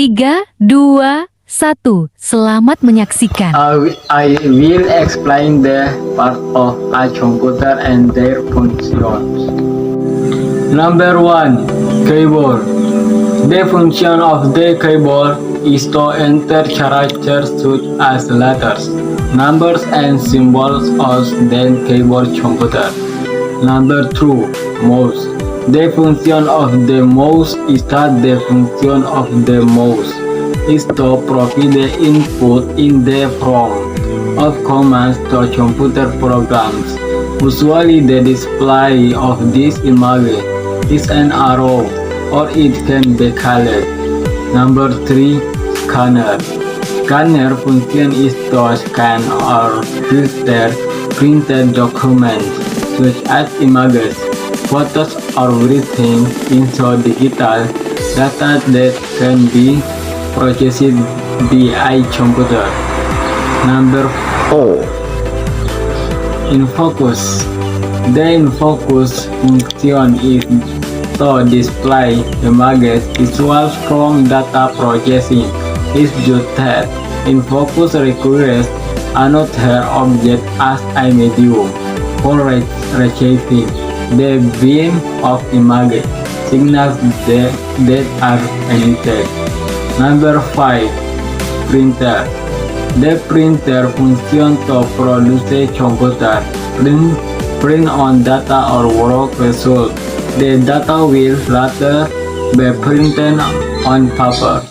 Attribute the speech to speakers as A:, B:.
A: 3, 2, 1. Selamat menyaksikan.
B: I will explain the part of a computer and their functions. Number 1. Keyboard. The function of the keyboard is to enter characters such as letters, numbers, and symbols on the keyboard computer. Number 2. Mouse. The function of the mouse is that the function of the mouse is to provide the input in the form of commands to computer programs. Usually the display of this image is an arrow or it can be colored. Number 3. Scanner. Scanner function is to scan or filter printed documents such as images, photos, or written into digital data that can be processed by computer. Number 4. InFocus. The InFocus function is to display images visuals from data processing. Is just that InFocus requires another object as a medium for receiving the beam of image signals that are emitted. Number 5. Printer. The printer function to produce a computer print on data or work result. The data will later be printed on paper.